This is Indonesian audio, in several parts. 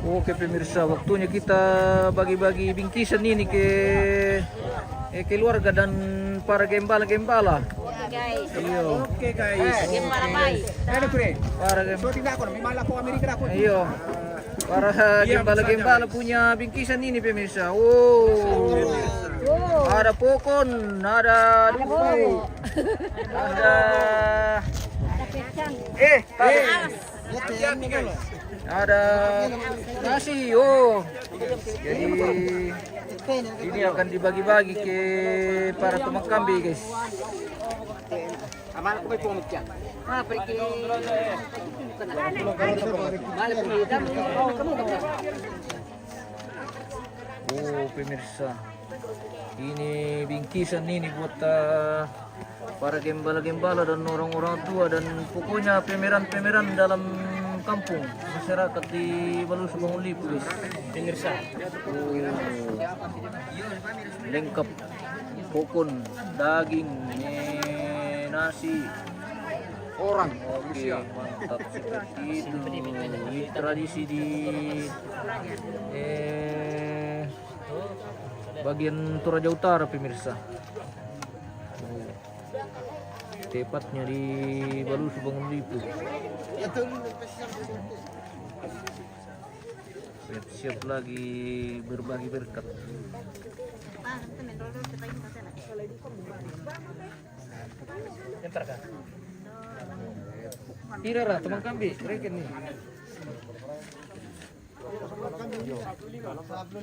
Oke pemirsa, waktunya kita bagi-bagi bingkisan ini ke keluarga dan para gembala-gembala. Guys. Iyo. Oke guys. Gembala baik. Ano pre? Para So tidak ako, may malak ko Amerika ako. iyo. Para gembala-gembala punya bingkisan ini pemirsa. Oh. Ada pokon, ada duku, ada ada nasi. Oh. Jadi ini akan dibagi-bagi ke para tukang kambing guys. Amal ko may pumot yan. Ah, pergi. Oh pemirsa, ini bingkisan ini buat para gembala-gembala dan orang-orang tua dan pokoknya pemeran-pemeran dalam kampung masyarakat di Balus Bangun Lipu guys. Pemirsa, lengkap pokon, daging, nasi. Orang. Oke, mantap seperti itu. Ini tradisi di bagian Toraja Utara pemirsa. Tepatnya di Balus Bangun Lipu. Siap-siap lagi berbagi berkat. Entar kan? Tidak lah, teman kambing, reken nih.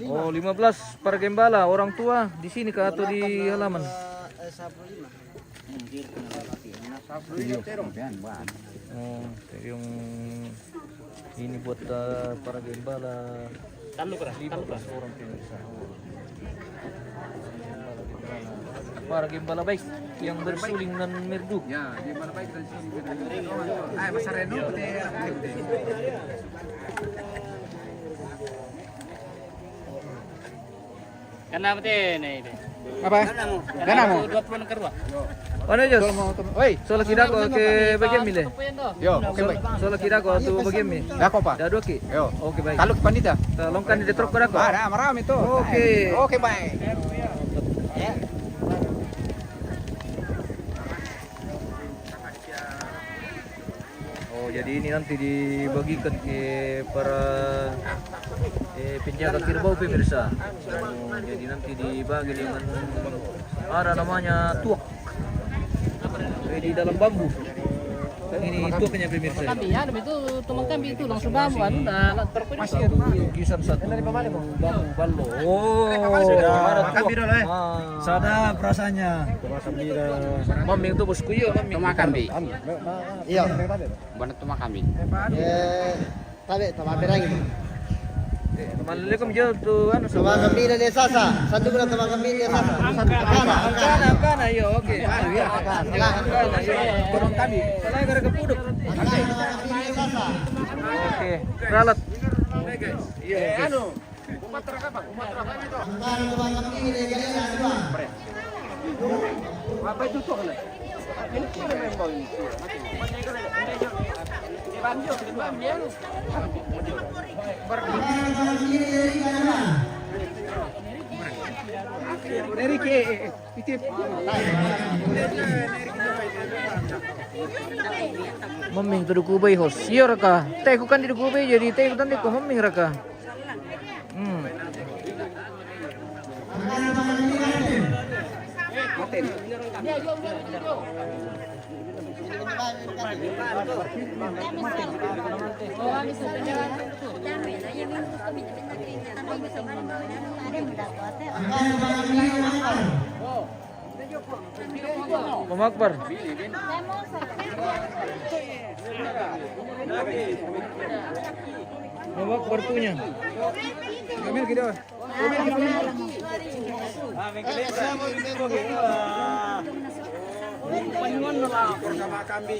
Oh, 15 para gembala, orang tua di sini kah atau di halaman? Oh, yung ini buat para gembala. 15 orang pemirsa. Para gembala baik yang bersuling dan merdu. Ya, di mana baik dari sini. Ay, masareno pati. Kenapa teh nih? Apa? Gana mo. 20 kerwa. Ano Diyos? Oi, Solo kira ko ke bagian mile. yo, oke baik. Solo kira ko tu bagian mi. Dako pa. Dado ki. Yo. Oke baik. Taluk pandita. Tolongkan di truk pada ko. Ada marami to. Oke. Oke baik. Oh, jadi ini nanti dibagikan ke para penjaga kerbau pemirsa. Oh, jadi nanti dibagi dengan ada namanya tuak. Di dalam bambu. Ini tuaknya pemirsa. Kambing ya, itu teman kambing itu langsung bambu anu dah terpilih. Kisah satu bambu ballo. Oh, Kambing dulu sadap rasanya. Mami itu bosku yo, mami. Tuma kambing. Iya. Bukan tuma kambing. Tabe, tama lagi. Malili kami jauh tuh anu Tama kami na ni Sasa. Sandu ko na tama kami ni Sasa. Angkana, yo, oke. Angkana. Kurang kami. Salah gara kepuduk. Tama kami ni Sasa. Oke, ralat. Iya, Ano? Umatra ka ba? Umatra ka nito. Angkana tama kami ni Galera, di ba? Apa itu tuh kan? Ini kira memang ini. Dari ke titip. Maming tu dukubay hos. Iya raka. Teh kan di dukubay jadi teh kan di maming raka. Om Akbar. Om Akbar punya. Gamil gitu. Sama kami.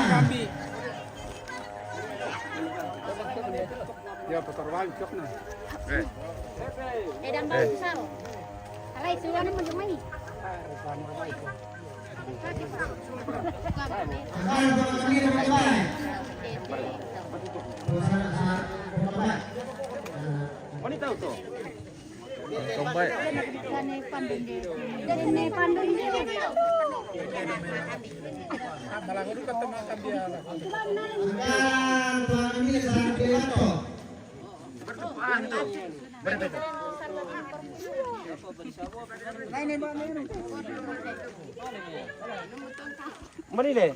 Kami. Ya, petorwal cok na. Dan bau besar. Alay, suwan mo lumay. Tombay. Manile.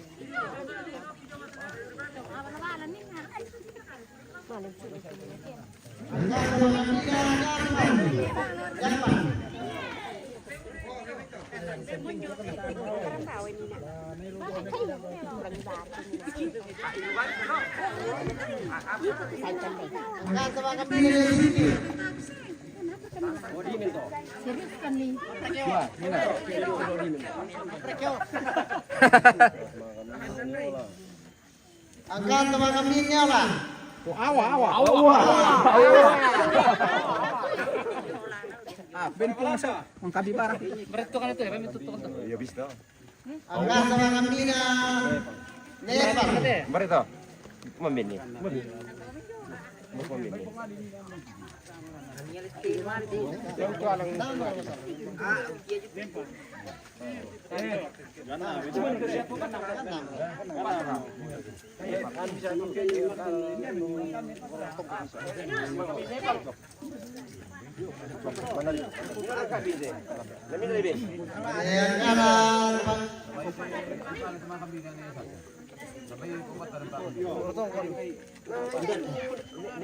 Angkat teman kambingnya lah. Ben pula sa ang kabibara. Berat kan itu ya, memang tutup tuh. Angkat teman kambingnya. Nyepa. Mari to. Mambini. Mas mambini. Yang tua lang.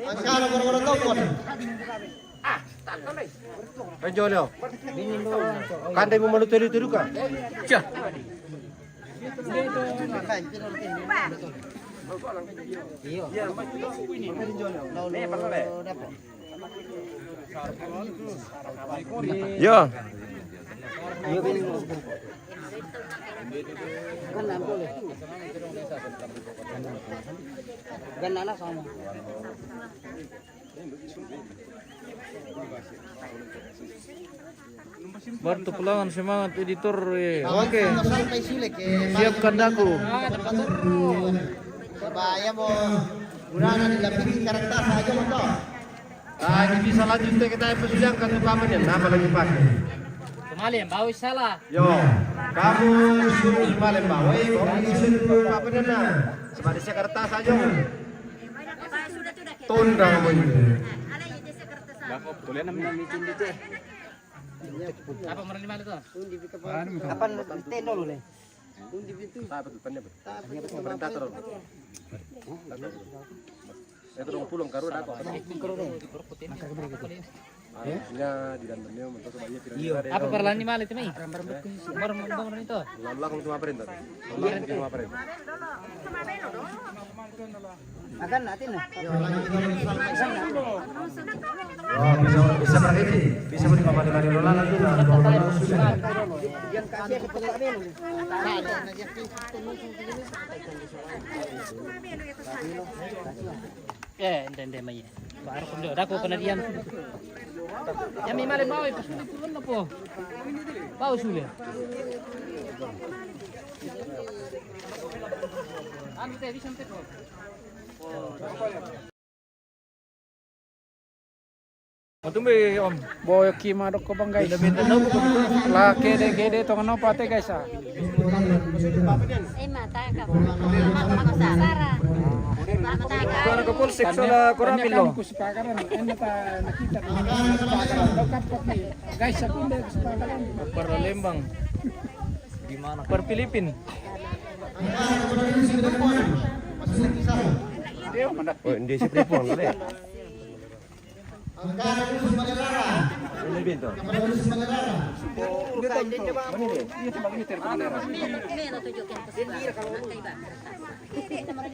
Angkat boro-boro tokon. Penjolo. Kandai mo manutuli-tuli ka. Cah. Yo. Ganala sama. Bantu pelangan semangat editor. Oke. Sampai sulik. Siapkan daku. Sebaya mo. Gunakan dilapisi karakter saja mo. Ah, hindi selanjutnya kita persidangan umpamanya nama lagi pakai. Kemarin bawa salah. Yo, kamu suruh Jumalim bawai, kamu suruh apa nana? Sebagai sekretaris saja. Tunda kamu ini. Apa merah lima itu? Apa tendo lu le? Apa tuh tanya? Pemerintah terus. Itu dong pulang karu aku. Harusnya di dalamnya untuk sebagai tidak. Apa perlahan lima itu mai? Baru itu. Lalu cuma perintah. Lalu cuma perintah. Akan nanti nah. Oh, bisa begitu. Bisa menikmati dari lola lagi lah. Yang kasih ke pengen. Ente mai. Baru kundo, dah aku kena diam. Ya memang bawa pas turun apa? Bawa sulit. Anu teh bisa teh. Tumbe om. Boy kima dok ko bang guys. Benda na ko dito. La kede to ngano pate guys ah. Mata ka. Mata Sara. Kuan ko polsek sala Koramilo. Ko sepakaran. Ano ta nakita sepakaran. Daw kapok ni. Guys ako hindi sepakaran. Per Lembang. Gimana? Per Filipin. Oh, hindi si Pripon ulit. Ini bintu.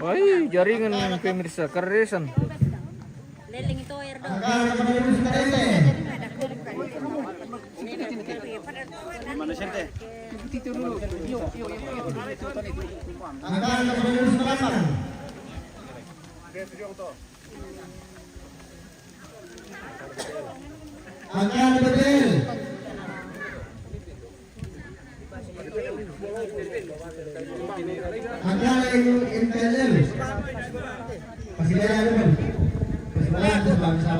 Ay, jaringan pemirsa keresan. Leling itu air dong. Angkat betul. Angkat intelligent. Pasti dia ada kan. Pasti ada bangsa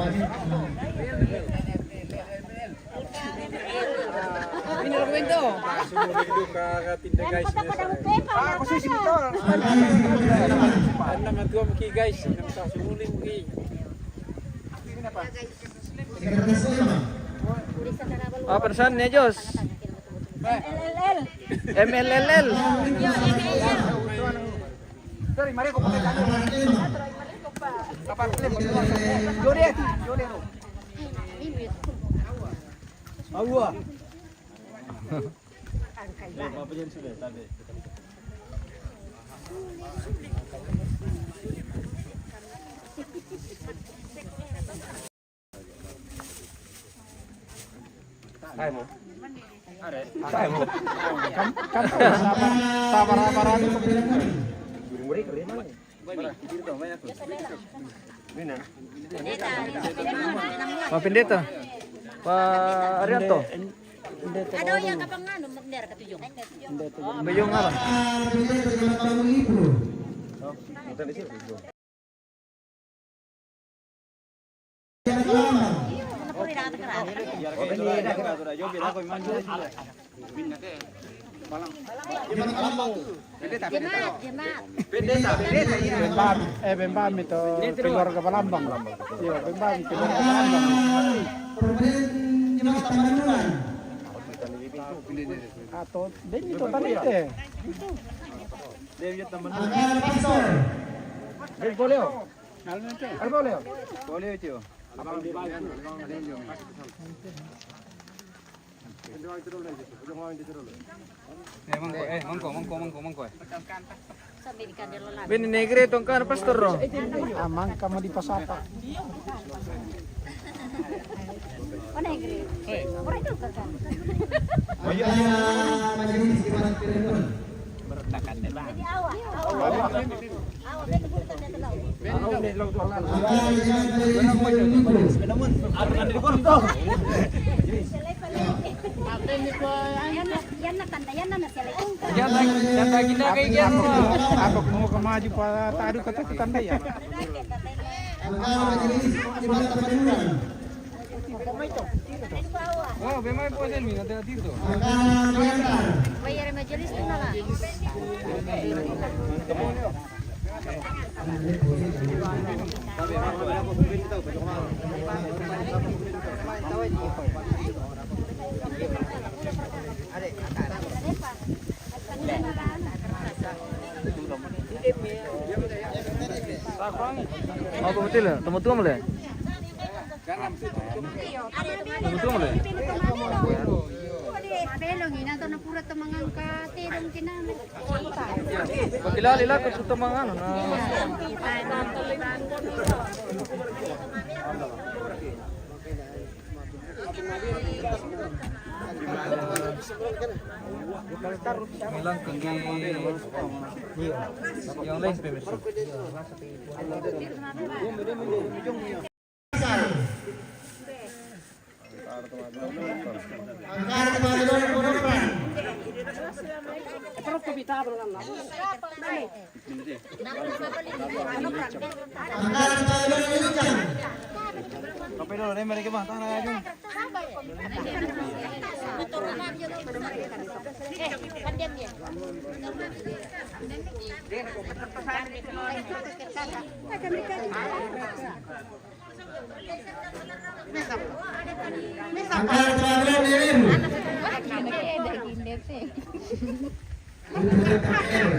sumuling doon kakatinda guys. Ako susi dito. Ano naman tuwa mo guys. Sumuling mo Apa pesan ya Jos? LLL. MLLL. Sorry, mari ko pakai tangan. Kapan film? Jore. Awa. Sabar-sabaran. Pak Pendeta. Pak Arianto. Aduh, yang kapang ano, magner katuyong. Bayong nga lang. Ano po rin nakatakaraan? Jemaat. Bembam itu keluarga Palambang. Iya, Bembam keluarga Palambang. Atau dan itu tadi deh. Boleh. Boleh. Boleh itu. Mangko. Sabi di kanila lang. Bin negre tong kan pastor ro. Amang kamu di pasata. Oh, negeri. Ora itu kan. Jadi awak. Awak ini kita tahu. Yan na tanda, yan na naselay. Yan lagi na kay Gian mo. Ako mau kemaju pada tadi kata tanda ya. Oh, bemay po din mi nata dito. Bayar majelis tu na lang. Apa betul ya? Temu-temu le. Temu-temu le. Belong ina to na pura to mga katirong kinamit. Pagkilala ko sa mga ano na. Milang kaki yang lain pemirsa. Kape dulu deh mereka mah tangan aja.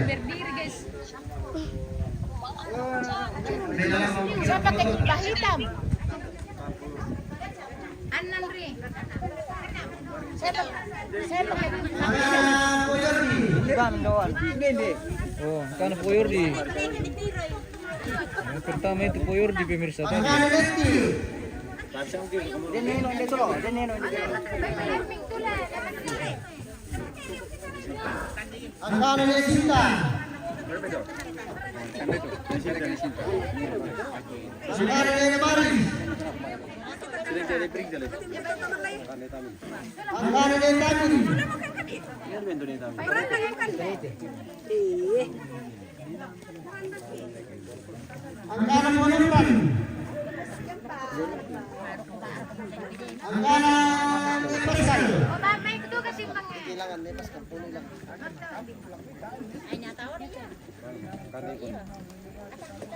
Berdiri guys. Siapa pakai jubah hitam? Anan Ri. Saya pakai jubah Oh, kan Poyor di. Yang pertama itu Poyor di pemirsa tadi. Angkana ni Sinta. Angkana ni Mari. Angkana ni Tami. Angkana Monopan. Angkana Pasal. Oh, mamay ko kasi mga. Kailangan ni Pascal.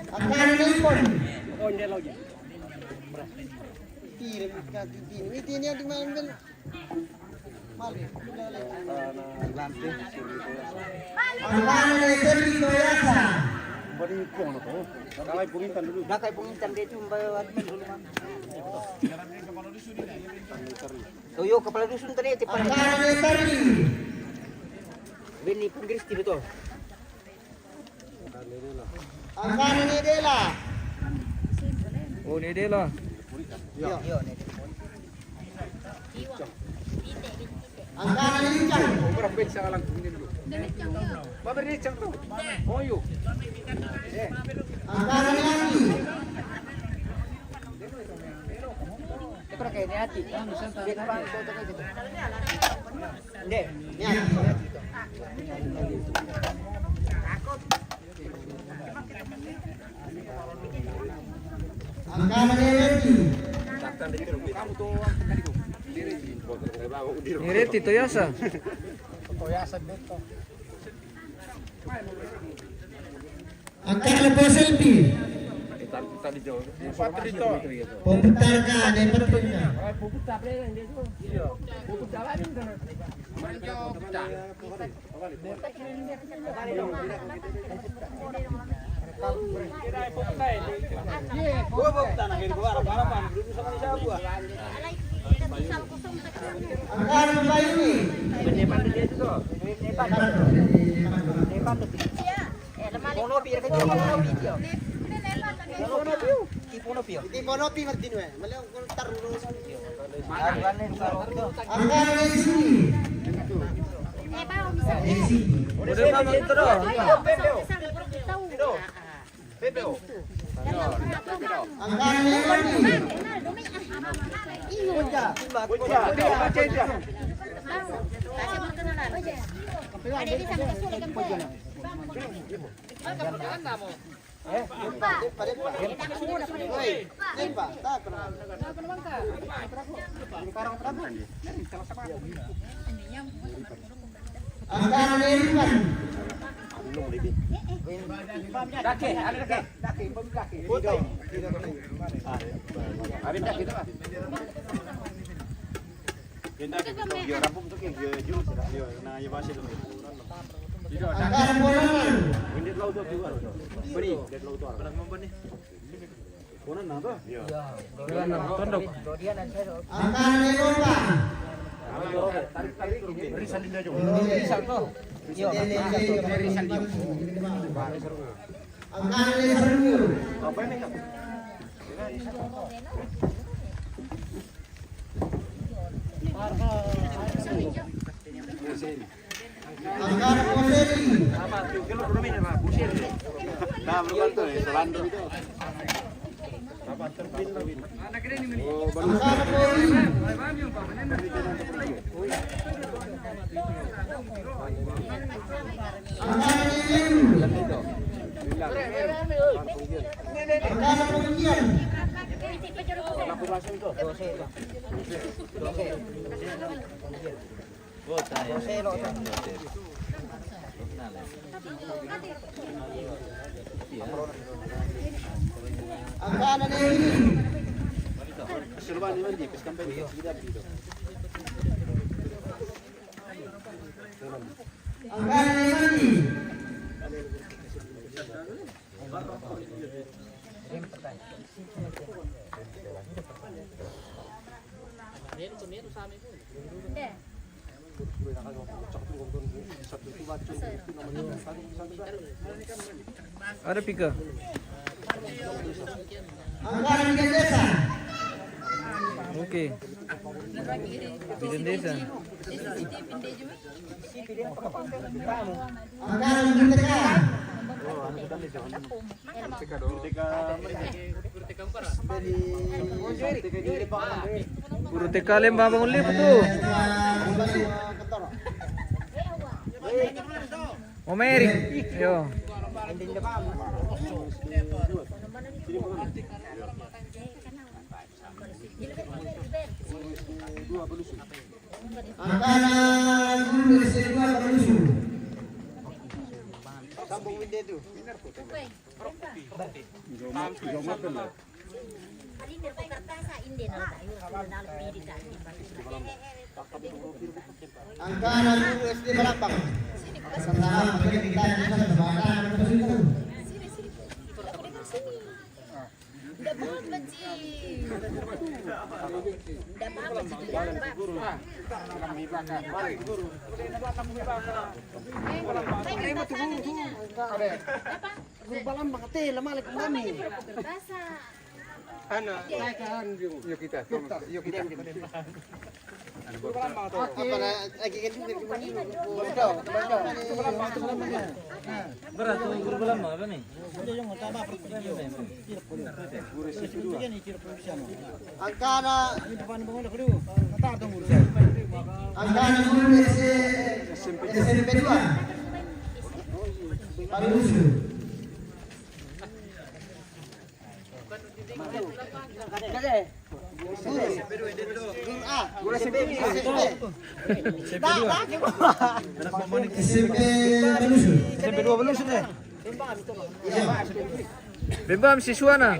Ang kanan ng ipon. Ang kanan ng Sergi Toyasa. Dakay pungintan dito bayad dulu. Toyo kepala dusun tadi Ang kanan ng Sergi. Bini pinggir dito. Ang kanan ni Dela. Oh, ni Dela. Ang kanan ni Lincang. Ang kanan ni Ati. Ekor kayak ni hati. Hindi. Yan. Ang kanan ni Reti. Ni Reti Toyasa. Ang kanan po selfie. Pupuntar ka, dapat po niya. Ang kanan ba yun eh? Tiponopi Martin we. Malang kung taruno sa iyo. Ang kanan ni sini. Udah mama itu doh. Ang kanan ni Rani. Ang kanan ni Irfan. Ang kanan mo naman. Ang kanan ni Ropa. Ang kanan ni Sarmur. Ang kanan po Seri. Ang kanan po Rin. Ang kanan ni Liru. Ang kanan po Kian. Ang kanan ni Rin. Ang kanan ni Mandi. Ada pika. Ang kanan ni Desa. Oke. Bidan desa. Ang kanan ni Teka. Guru TK Lembang bangun lift tuh. Omeri. Yo. Ang kanan guru dari Sergua Palusu. hindi itu. Kalindir ko kartasa, hindi na tayo. Nalapili tayo. Ang kanan guru SD Malambang. Udah banget sih. Udah banget sih. Guru Malambang ate lamalik kami. Kartasa. Apa lagi kan Berat tuh guru belum apa nih? Angkana guru SMP 2. Parusu. Guru A, guru SMP. SMP 2 belum sudah. Bembam siswa na.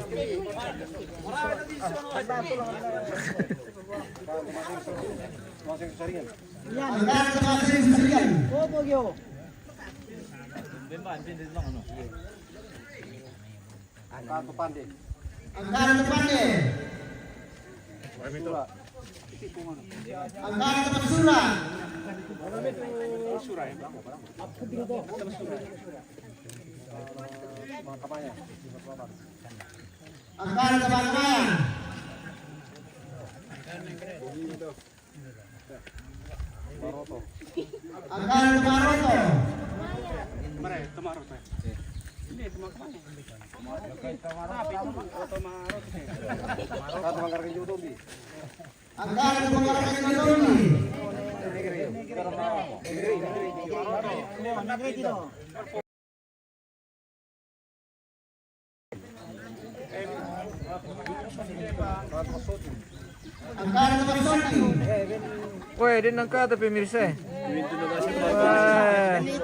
Angkana depannya. Angkana tempat surah. Angkana tempat kemayan. Angkana tempat roto. Angkana tempat roto. Angkana tempat soti. Woi, din nangkata pemirsa.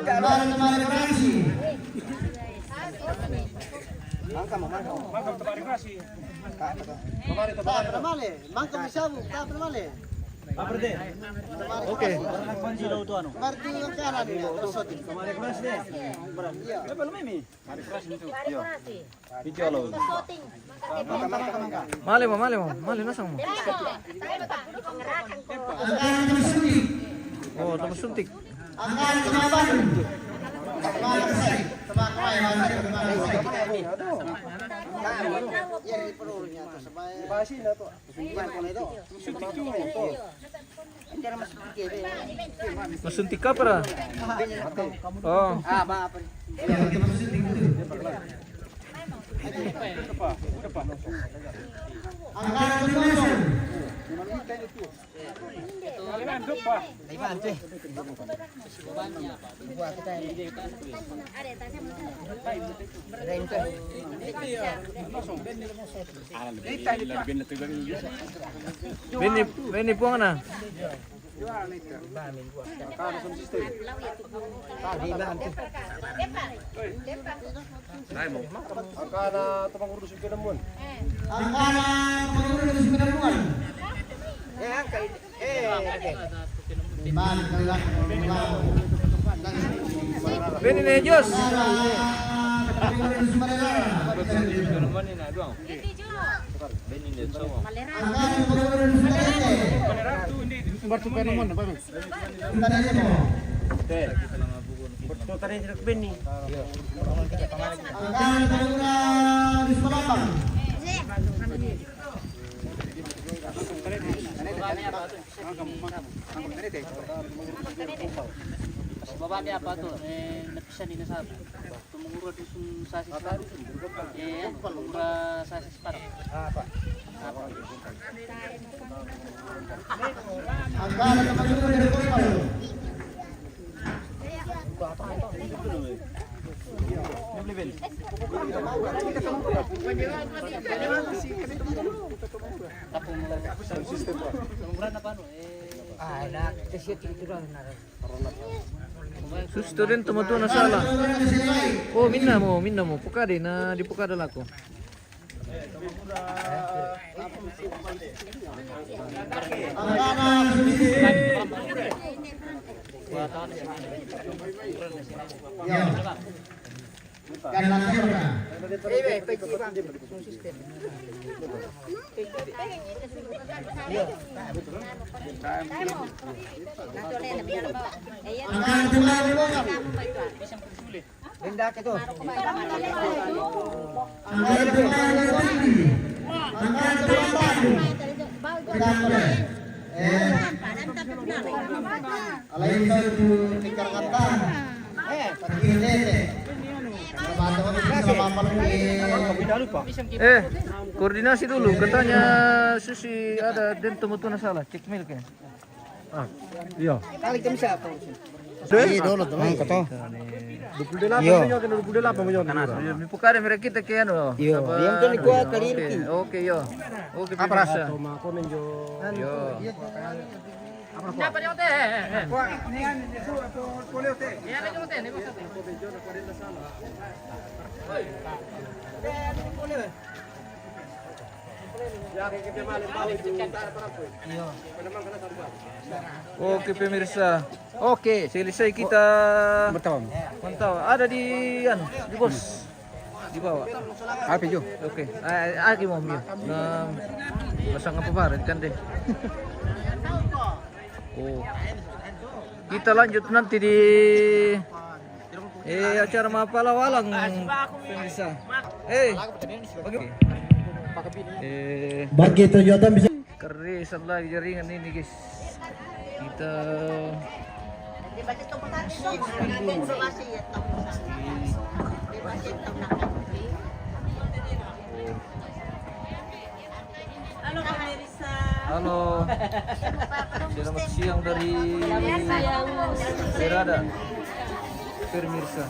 Angkana tempat referensi. Tak pernah mangkam isabu, tak pernah Oke. Marti angkana dia, soti. Mali mo, nasang mo. Angkana tempat suntik. Oh, tapos suntik. Angkana tempat baru. Masuntik ka para. Oh. Beni puang na. Angkana temang urus pinamuan. Angkana pengurus pinamuan. Beni na Diyos. Baba niya apa tuh? Napisan din sa tumunguro din sa sasis parang. Tumunguro sasis parang. Angkana tempat suntik. Susto din tumato na sala. Oh, minna mo. Pukade na di pukada lako. Linda ka to. Alay itu tingkar kata. Koordinasi dulu. Katanya Susi ada dan tumato na sala. Cek milk ya. Iya. Kali kami siapa? Iya, dulu teman kata. 28 milyon kan 28 milyon. Mi pukade mereka kita ke ano. Yo, yang kan gua kali ini. Oke yo. Oke Apa pemirsa. rasa? Toma komen jo. Yo. Dapat yung teh. Wah, ini kan itu boleh teh. Yan yung teh, nego sa teh. Oke pemirsa. Oke, selesai kita mantau. Ada di di bos. Di bawah. Apa jo? Oke. Aki mau mi. Nah, pasang apa barat kan deh. Oh. Kita lanjut nanti di acara Mapala Walang pemirsa. Bagi Toyota bisa. Kerisan lagi jaringan ini guys. Kita halo, selamat siang dari Serada, pemirsa.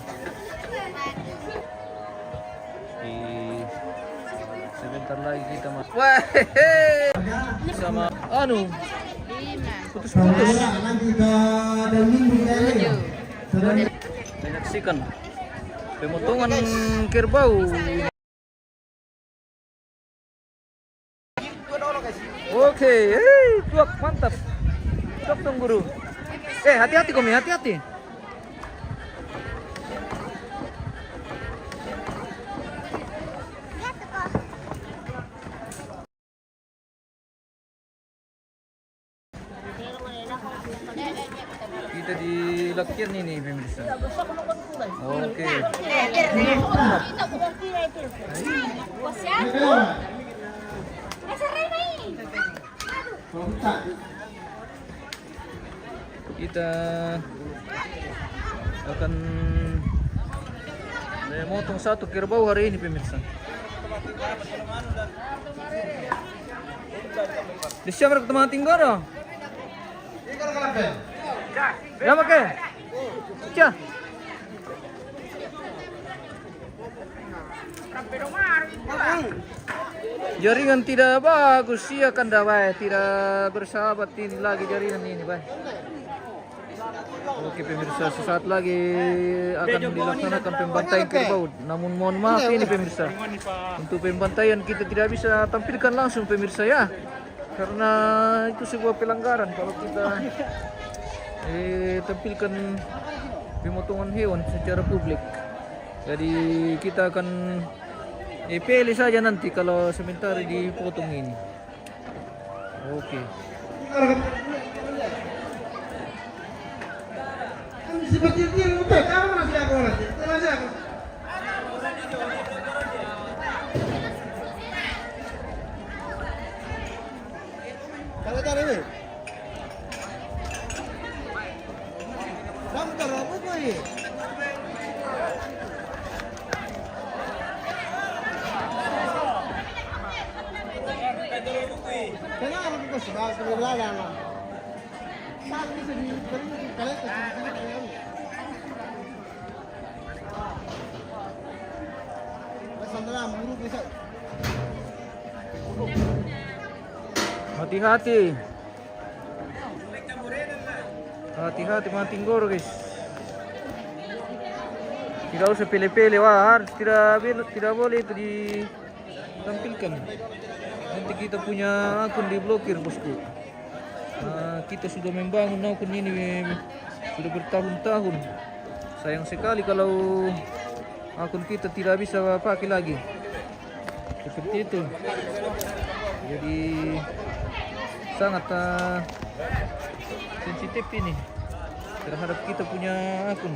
Sebentar lagi kita masuk. Wah, sama anu putus-putus. Menyaksikan pemotongan kerbau. Oke, tuak mantap. Tuak dong guru. Hati-hati Komi, hati-hati. Kita di Lakian ini pemirsa. Oke. Kita akan memotong satu kerbau hari ini pemirsa. Di siapa ketemu tinggal dong? Ya makai. Cah. Jaringan tidak bagus, iya kan dah, tidak bersahabat ini lagi jaringan ini, Bay. Oke pemirsa, sesaat lagi akan dilaksanakan pembantaian kerbau. Namun mohon maaf ini pemirsa, untuk pembantaian kita tidak bisa tampilkan langsung pemirsa ya, karena itu sebuah pelanggaran kalau kita tampilkan pemotongan hewan secara publik. Jadi kita akan pilih saja nanti kalau sementara dipotong ini. Oke. Seperti itu, kamu masih aku nanti. Masih aku. Kalau cari ini. Kamu taruh apa tuh ini? Kenapa aku sudah sebenarnya lah. Saat ini sedih, kalian kesini. Sandra buruk bisa. Hati-hati, hati-hati mating goro guys. Tidak usah pilih-pilih, wah harus tidak boleh itu ditampilkan. Nanti kita punya akun diblokir bosku. Kita sudah membangun akun ini sudah bertahun-tahun. Sayang sekali kalau akun kita tidak bisa pakai lagi. Seperti itu. Jadi sangat sensitif ini terhadap kita punya akun.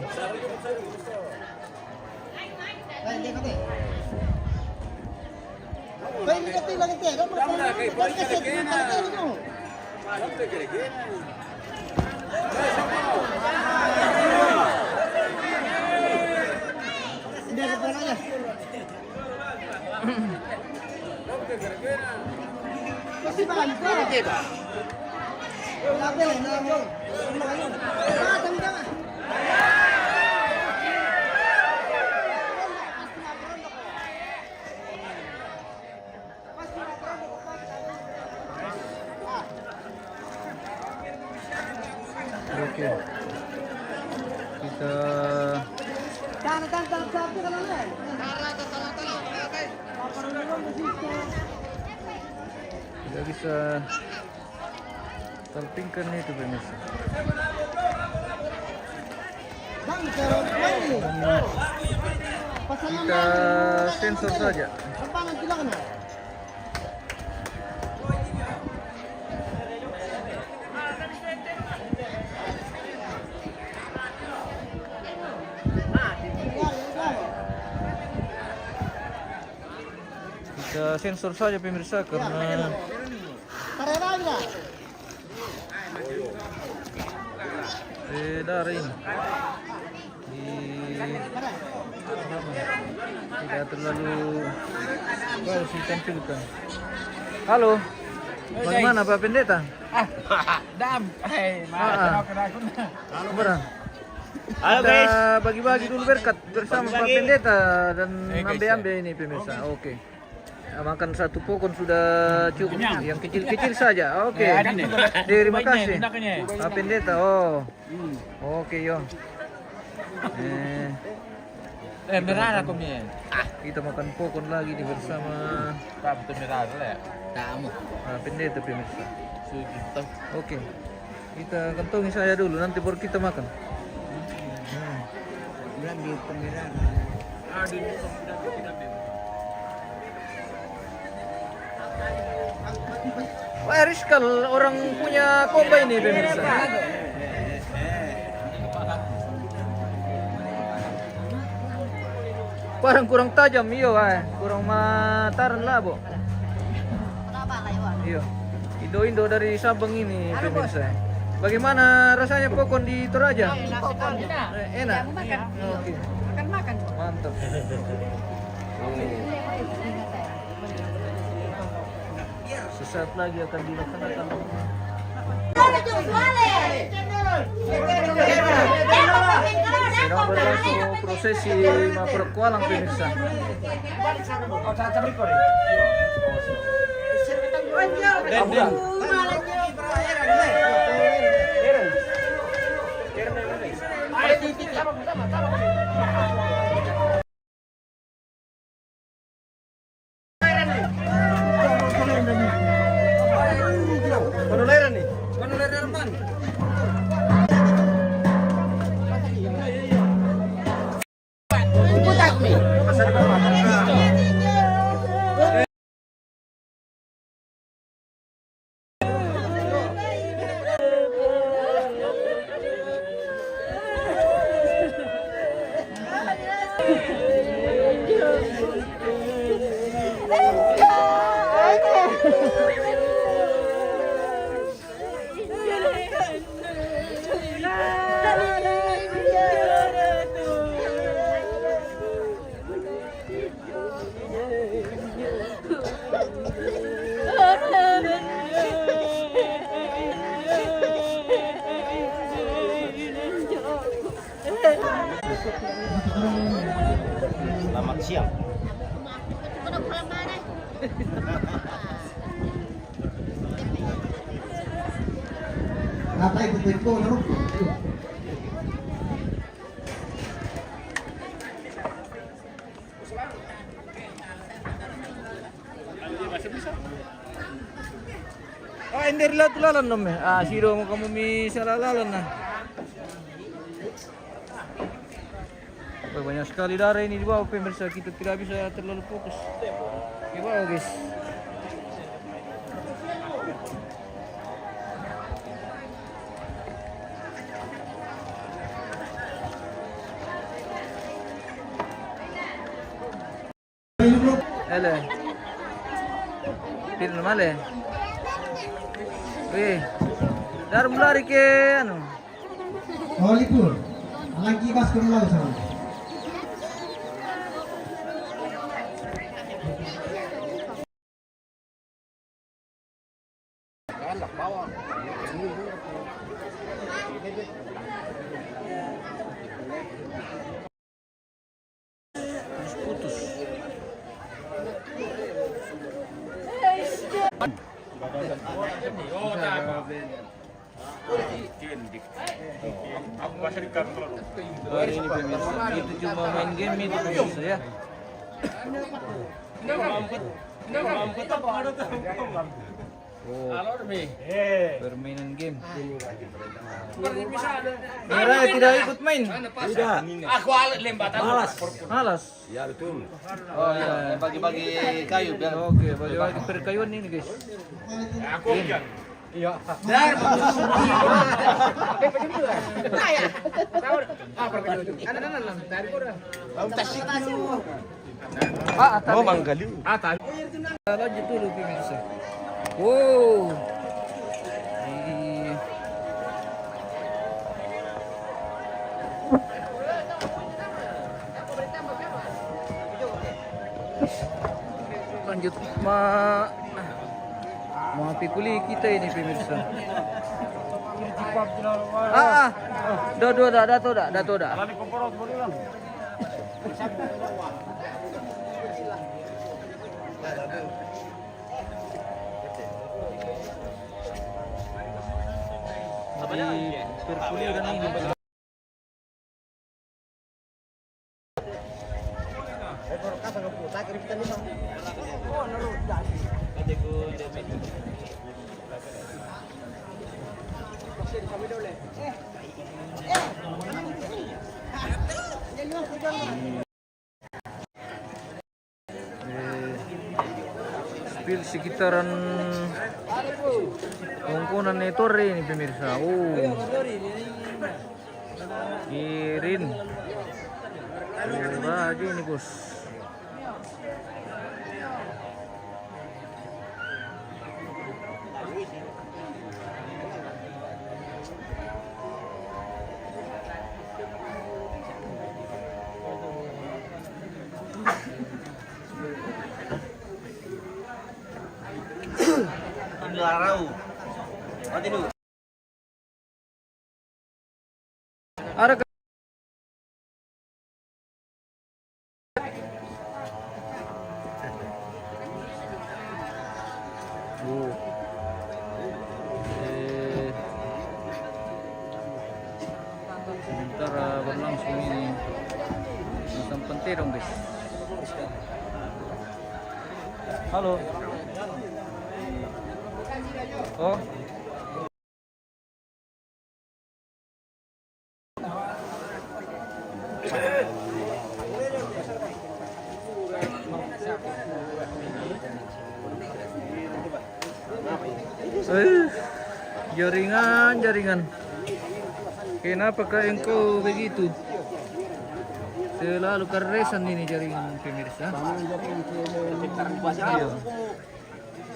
Oke. Kita tidak bisa tampilkan itu pemirsa. Kita sensor saja. Kita sensor saja pemirsa karena daring tidak terlalu bagus ditampilkan. Halo, bagaimana Pak Pendeta? Dam. Berang. Halo guys. Bagi-bagi dulu berkat bersama Pak Pendeta dan ambil ini pemirsa. Oke. Makan satu pokok sudah cukup. Yang kecil-kecil saja. Oke. Terima kasih. Pak Pendeta. Oh. Oke, yo. Merah aku nih. Kita makan pokok lagi nih bersama Pak merah lah. Pak Pendeta pemirsa. Oke. Kita kantongi saya dulu nanti baru kita makan. Wah, riskal orang punya komba ini pemirsa. Parang kurang tajam iyo, kurang mataran lah, Bo. Iyo. Indo dari Sabang ini pemirsa. Bagaimana rasanya pokon di Toraja? Enak. Oke. Makan. Mantap. Sesaat lagi akan dilaksanakan. Sedang berlangsung prosesi Maperkualang pemirsa. Selamat siang. Apa itu? dari lalan nom eh. Ah, siro mo kamu mi salalalan na. Banyak sekali darah ini di bawah pemirsa, kita tidak bisa terlalu fokus di bawah guys. Ele, pilih male. Wih, dalam lari ke anu. Hollywood. Lagi pas kemulaw sama. Putus. Hari ini pemirsa, itu cuma main game itu pemirsa ya. Oh, bermainan game. Merah tidak ikut main. Tidak. Aku lembatan. Malas. Ya betul. Oh iya. Bagi-bagi kayu biar. Oke, bagi-bagi perkayuan ini guys. Aku kan. Oh, mangkaliu. Lanjut dulu pemirsa. Wow. Ini lanjut pikuli kita ini pemirsa. Dato dah. Di perkuli dan ini. Spill sekitaran Kongkonan Torre ini pemirsa. Oh, Kirin. Lagi ini bos. Larau. Mati dulu. Ada sementara berlangsung ini masang penterong guys. Halo. Oh. Jaringan. Kenapakah engkau begitu? Selalu keresan ini jaringan pemirsa. Iya.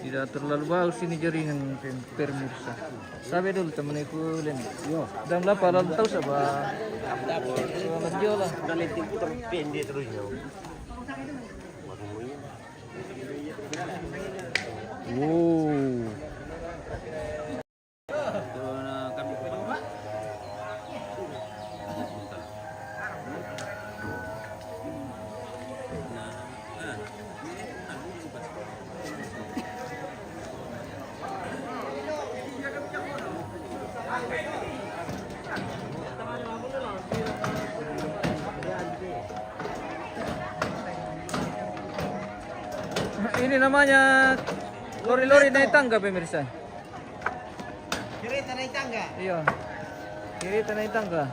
Tidak terlalu bagus ini jaringan pemirsa. Sabi dulu temanku Len. Dan lapa lalu tahu sabah. Menjual. Galitin terpendek terus. Wow. Ini namanya lori-lori naik tangga pemirsa. tanah tangga. Iya. Kiri tanah tangga.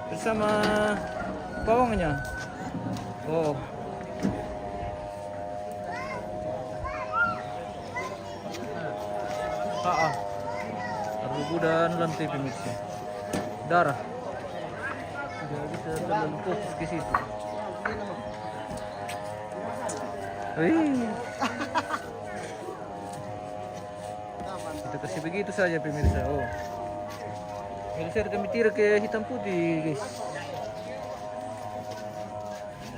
Bersama pawangnya. Oh. Terlugu dan lantai pemirsa. Darah. Tidak bisa terlalu fokus ke situ. Wih. Kita kasih begitu saja pemirsa. Oh. Pemirsa kami tirak ke hitam putih guys.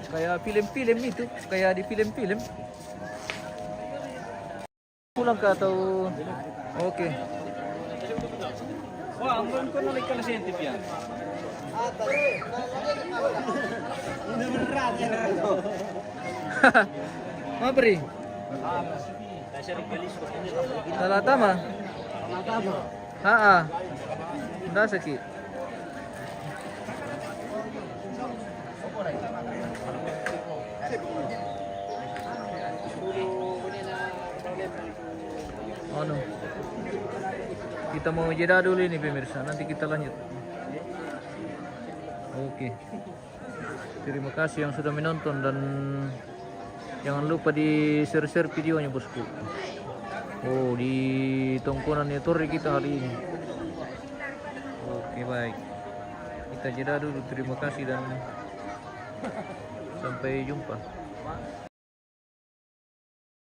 Kayak film-film itu, kayak di film-film. Pulang ke atau oke. Wah, ang ko na ikan sentip yan. Mabri. Salah tama. Nda sakit. Ano? Kita mau jeda dulu ini pemirsa, nanti kita lanjut. Oke. Terima kasih yang sudah menonton dan jangan lupa di share videonya bosku. Oh, di tongkonan Torre kita hari ini. Oke, baik. Kita jeda dulu. Terima kasih dan sampai jumpa.